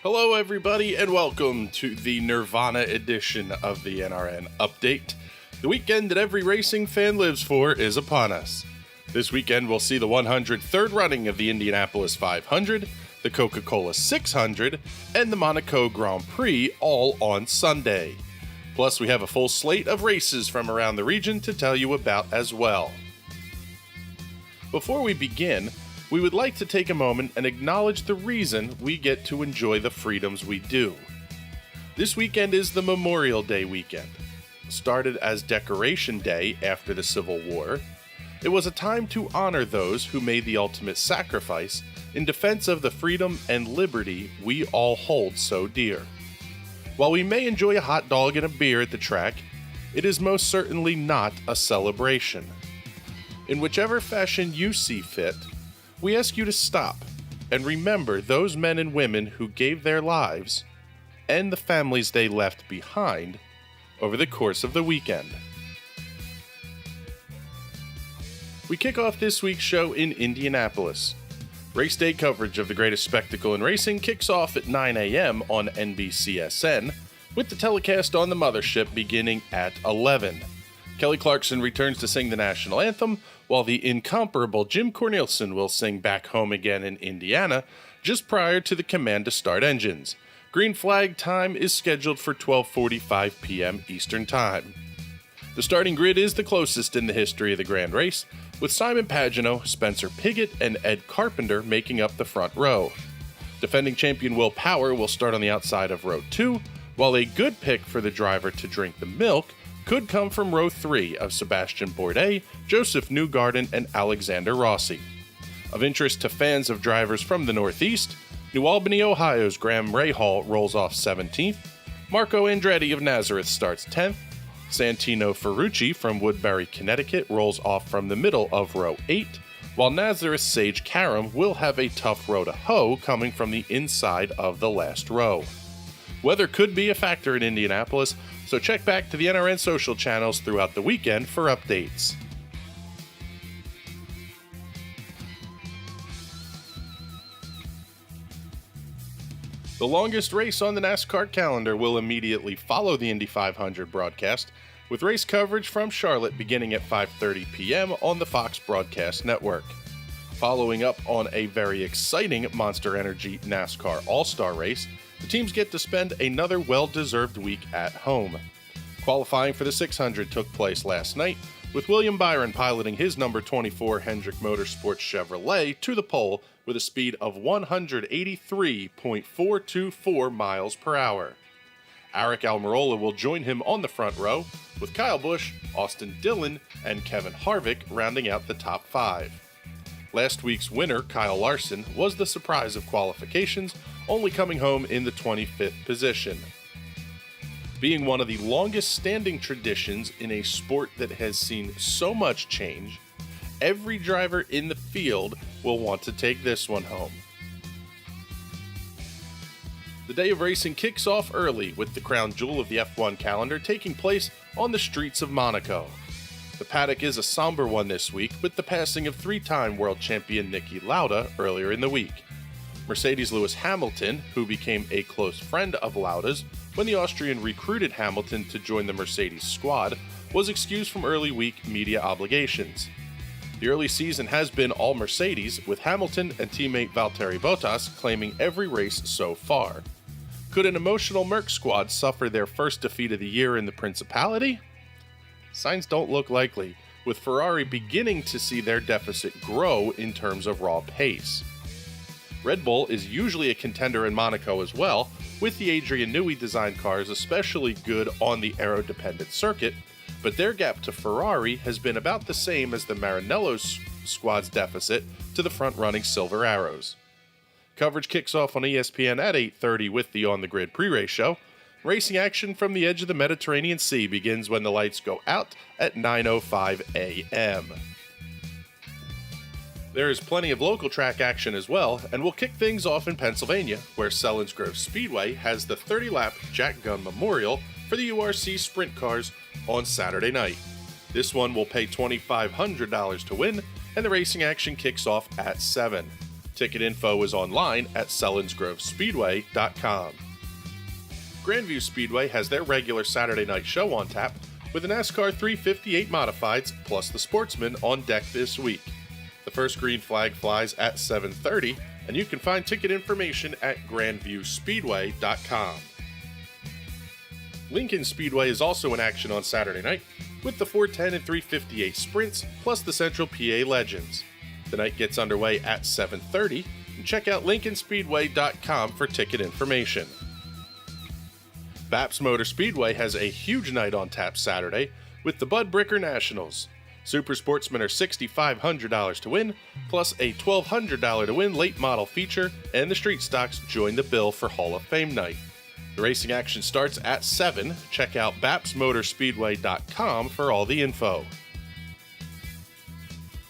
Hello everybody and welcome to the Nirvana edition of the NRN Update. The weekend that every racing fan lives for is upon us. This weekend we'll see the 103rd running of the Indianapolis 500, the Coca-Cola 600, and the Monaco Grand Prix all on Sunday. Plus we have a full slate of races from around the region to tell you about as well. Before we begin, we would like to take a moment and acknowledge the reason we get to enjoy the freedoms we do. This weekend is the Memorial Day weekend. Started as Decoration Day after the Civil War, it was a time to honor those who made the ultimate sacrifice in defense of the freedom and liberty we all hold so dear. While we may enjoy a hot dog and a beer at the track, it is most certainly not a celebration. In whichever fashion you see fit, we ask you to stop and remember those men and women who gave their lives and the families they left behind over the course of the weekend. We kick off this week's show in Indianapolis. Race day coverage of the greatest spectacle in racing kicks off at 9 a.m. on NBCSN, with the telecast on the mothership beginning at 11. Kelly Clarkson returns to sing the national anthem, while the incomparable Jim Cornelison will sing Back Home Again in Indiana just prior to the command to start engines. Green flag time is scheduled for 12:45 p.m. Eastern Time. The starting grid is the closest in the history of the Grand Race, with Simon Pagenaud, Spencer Pigot, and Ed Carpenter making up the front row. Defending champion Will Power will start on the outside of row 2, while a good pick for the driver to drink the milk could come from row 3 of Sebastian Bourdais, Joseph Newgarden, and Alexander Rossi. Of interest to fans of drivers from the Northeast, New Albany, Ohio's Graham Rahal rolls off 17th, Marco Andretti of Nazareth starts 10th, Santino Ferrucci from Woodbury, Connecticut rolls off from the middle of row 8, while Nazareth's Sage Karam will have a tough row to hoe coming from the inside of the last row. Weather could be a factor in Indianapolis, so check back to the NRN social channels throughout the weekend for updates. The longest race on the NASCAR calendar will immediately follow the Indy 500 broadcast, with race coverage from Charlotte beginning at 5:30 p.m. on the Fox Broadcast Network. Following up on a very exciting Monster Energy NASCAR All-Star race, the teams get to spend another well-deserved week at home. Qualifying for the 600 took place last night, with William Byron piloting his number 24 Hendrick Motorsports Chevrolet to the pole with a speed of 183.424 miles per hour. Aric Almirola will join him on the front row, with Kyle Busch, Austin Dillon, and Kevin Harvick rounding out the top 5. Last week's winner, Kyle Larson, was the surprise of qualifications, only coming home in the 25th position. Being one of the longest standing traditions in a sport that has seen so much change, every driver in the field will want to take this one home. The day of racing kicks off early with the crown jewel of the F1 calendar taking place on the streets of Monaco. The paddock is a somber one this week with the passing of 3-time world champion Niki Lauda earlier in the week. Mercedes' Lewis Hamilton, who became a close friend of Lauda's when the Austrian recruited Hamilton to join the Mercedes squad, was excused from early week media obligations. The early season has been all Mercedes, with Hamilton and teammate Valtteri Bottas claiming every race so far. Could an emotional Merc squad suffer their first defeat of the year in the Principality? Signs don't look likely, with Ferrari beginning to see their deficit grow in terms of raw pace. Red Bull is usually a contender in Monaco as well, with the Adrian Newey designed cars especially good on the aero-dependent circuit, but their gap to Ferrari has been about the same as the Maranello squad's deficit to the front-running Silver Arrows. Coverage kicks off on ESPN at 8:30 with the On the Grid pre-race show. Racing action from the edge of the Mediterranean Sea begins when the lights go out at 9:05 a.m. There is plenty of local track action as well, and we'll kick things off in Pennsylvania, where Selinsgrove Speedway has the 30-lap Jack Gunn Memorial for the URC Sprint Cars on Saturday night. This one will pay $2,500 to win, and the racing action kicks off at 7. Ticket info is online at selinsgrovespeedway.com. Grandview Speedway has their regular Saturday night show on tap with the NASCAR 358 Modifieds plus the Sportsman on deck this week. The first green flag flies at 7:30, and you can find ticket information at grandviewspeedway.com. Lincoln Speedway is also in action on Saturday night with the 410 and 358 sprints plus the Central PA Legends. The night gets underway at 7:30, and check out lincolnspeedway.com for ticket information. Baps Motor Speedway has a huge night on tap Saturday with the Bud Bricker Nationals. Super Sportsmen are $6,500 to win, plus a $1,200 to win late model feature, and the Street Stocks join the bill for Hall of Fame night. The racing action starts at 7. Check out bapsmotorspeedway.com for all the info.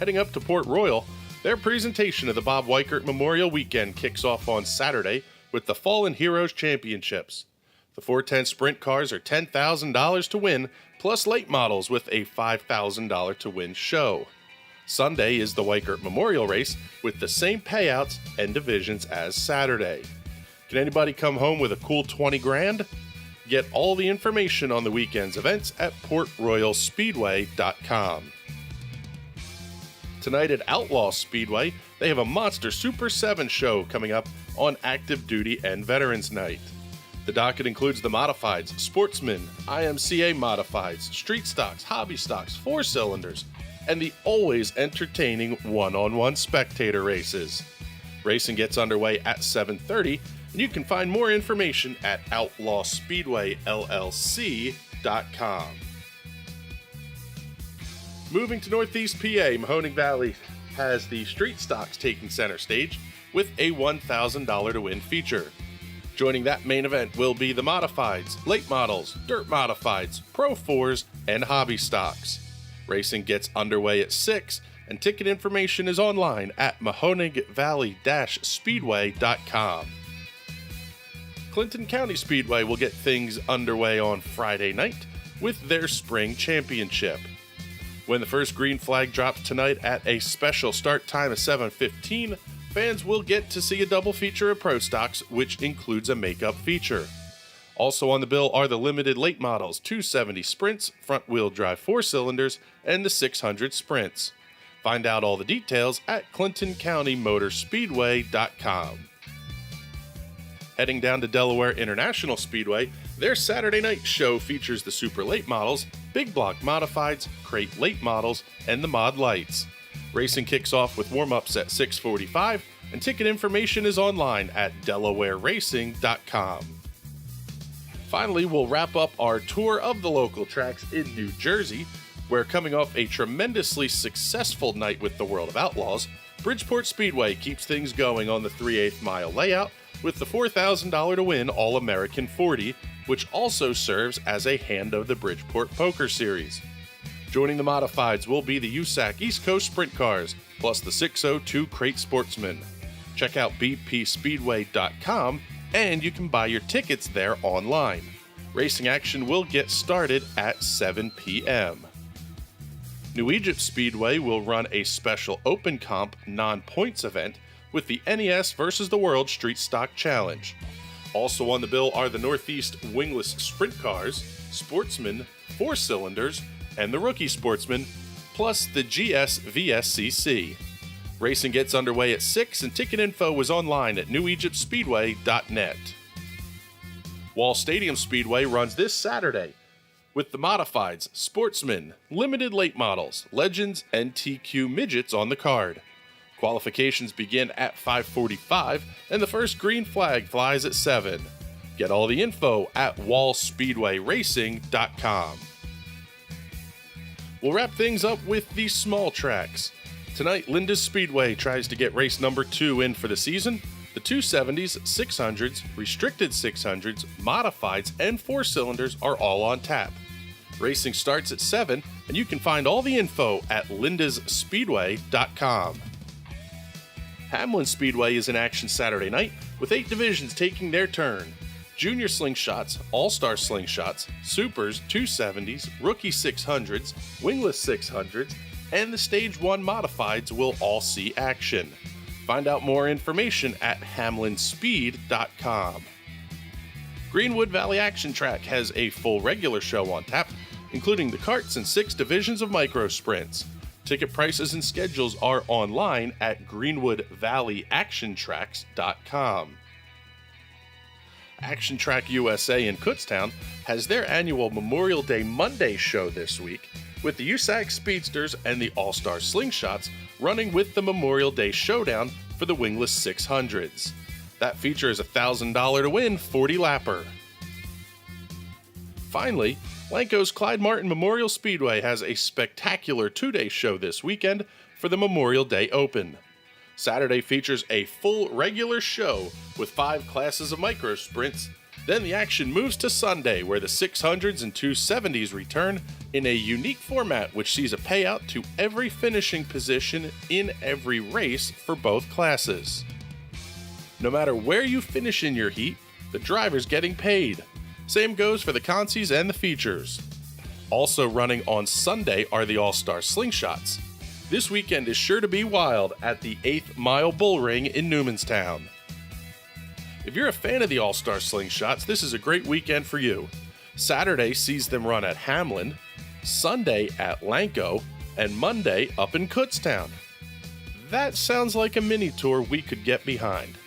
Heading up to Port Royal, their presentation of the Bob Weichert Memorial Weekend kicks off on Saturday with the Fallen Heroes Championships. The 410 sprint cars are $10,000 to win, plus late models with a $5,000 to win show. Sunday is the Weichert Memorial Race with the same payouts and divisions as Saturday. Can anybody come home with a cool 20 grand? Get all the information on the weekend's events at portroyalspeedway.com. Tonight at Outlaw Speedway, they have a monster Super 7 show coming up on Active Duty and Veterans Night. The docket includes the Modifieds, Sportsmen, IMCA Modifieds, Street Stocks, Hobby Stocks, 4-cylinders, and the always entertaining one-on-one spectator races. Racing gets underway at 7:30, and you can find more information at outlawspeedwayllc.com. Moving to Northeast PA, Mahoning Valley has the Street Stocks taking center stage with a $1,000 to win feature. Joining that main event will be the Modifieds, Late Models, Dirt Modifieds, Pro 4s, and Hobby Stocks. Racing gets underway at 6, and ticket information is online at mahoningvalley-speedway.com. Clinton County Speedway will get things underway on Friday night with their Spring Championship. When the first green flag drops tonight at a special start time of 7:15, fans will get to see a double feature of Pro Stocks, which includes a makeup feature. Also on the bill are the limited late models, 270 Sprints, front-wheel drive 4-cylinders, and the 600 Sprints. Find out all the details at ClintonCountyMotorspeedway.com. Heading down to Delaware International Speedway, their Saturday night show features the Super Late Models, Big Block Modifieds, Crate Late Models, and the Mod Lights. Racing kicks off with warm-ups at 6:45, and ticket information is online at DelawareRacing.com. Finally, we'll wrap up our tour of the local tracks in New Jersey, where coming off a tremendously successful night with the World of Outlaws, Bridgeport Speedway keeps things going on the 3/8 mile layout with the $4,000 to win All-American 40, which also serves as a hand of the Bridgeport Poker Series. Joining the Modifieds will be the USAC East Coast Sprint Cars, plus the 602 Crate Sportsman. Check out bpspeedway.com, and you can buy your tickets there online. Racing action will get started at 7 p.m. New Egypt Speedway will run a special open comp non-points event with the NES vs. the World Street Stock Challenge. Also on the bill are the Northeast Wingless Sprint Cars, Sportsmen, 4-cylinders, and the Rookie Sportsman, plus the GS VSCC. Racing gets underway at 6, and ticket info is online at newegyptspeedway.net. Wall Stadium Speedway runs this Saturday with the Modifieds, Sportsmen, Limited Late Models, Legends, and TQ Midgets on the card. Qualifications begin at 5:45, and the first green flag flies at 7. Get all the info at wallspeedwayracing.com. We'll wrap things up with the small tracks. Tonight, Linda's Speedway tries to get race number 2 in for the season. The 270s, 600s, restricted 600s, modifieds, and 4-cylinders are all on tap. Racing starts at 7, and you can find all the info at lindasspeedway.com. Hamlin Speedway is in action Saturday night with 8 divisions taking their turn. Junior Slingshots, All-Star Slingshots, Supers, 270s, Rookie 600s, Wingless 600s, and the Stage 1 Modifieds will all see action. Find out more information at hamlinspeed.com. Greenwood Valley Action Track has a full regular show on tap, including the karts and 6 divisions of micro sprints. Ticket prices and schedules are online at greenwoodvalleyactiontracks.com. Action Track USA in Kutztown has their annual Memorial Day Monday show this week, with the USAC Speedsters and the All-Star Slingshots running with the Memorial Day Showdown for the wingless 600s. That feature is $1,000 to win 40-lapper. Finally, Lanco's Clyde Martin Memorial Speedway has a spectacular 2-day show this weekend for the Memorial Day Open. Saturday features a full regular show with 5 classes of micro sprints. Then the action moves to Sunday, where the 600s and 270s return in a unique format which sees a payout to every finishing position in every race for both classes. No matter where you finish in your heat, the driver's getting paid. Same goes for the consies and the features. Also running on Sunday are the All-Star Slingshots. This weekend is sure to be wild at the 8th Mile Bull Ring in Newmanstown. If you're a fan of the All-Star Slingshots, this is a great weekend for you. Saturday sees them run at Hamlin, Sunday at Lanco, and Monday up in Kutztown. That sounds like a mini tour we could get behind.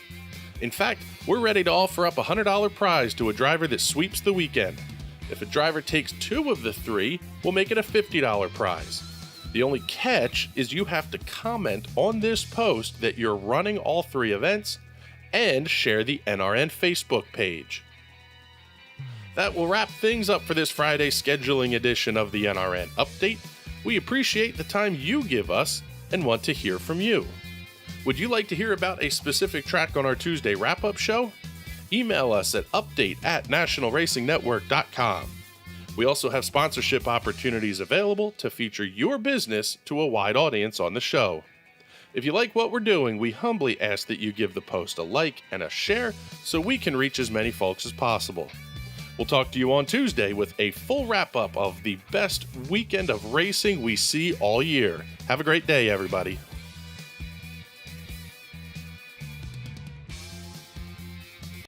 In fact, we're ready to offer up a $100 prize to a driver that sweeps the weekend. If a driver takes 2 of the 3, we'll make it a $50 prize. The only catch is you have to comment on this post that you're running all 3 events and share the NRN Facebook page. That will wrap things up for this Friday scheduling edition of the NRN Update. We appreciate the time you give us and want to hear from you. Would you like to hear about a specific track on our Tuesday wrap-up show? Email us at update@nationalracingnetwork.com. We also have sponsorship opportunities available to feature your business to a wide audience on the show. If you like what we're doing, we humbly ask that you give the post a like and a share so we can reach as many folks as possible. We'll talk to you on Tuesday with a full wrap-up of the best weekend of racing we see all year. Have a great day, everybody.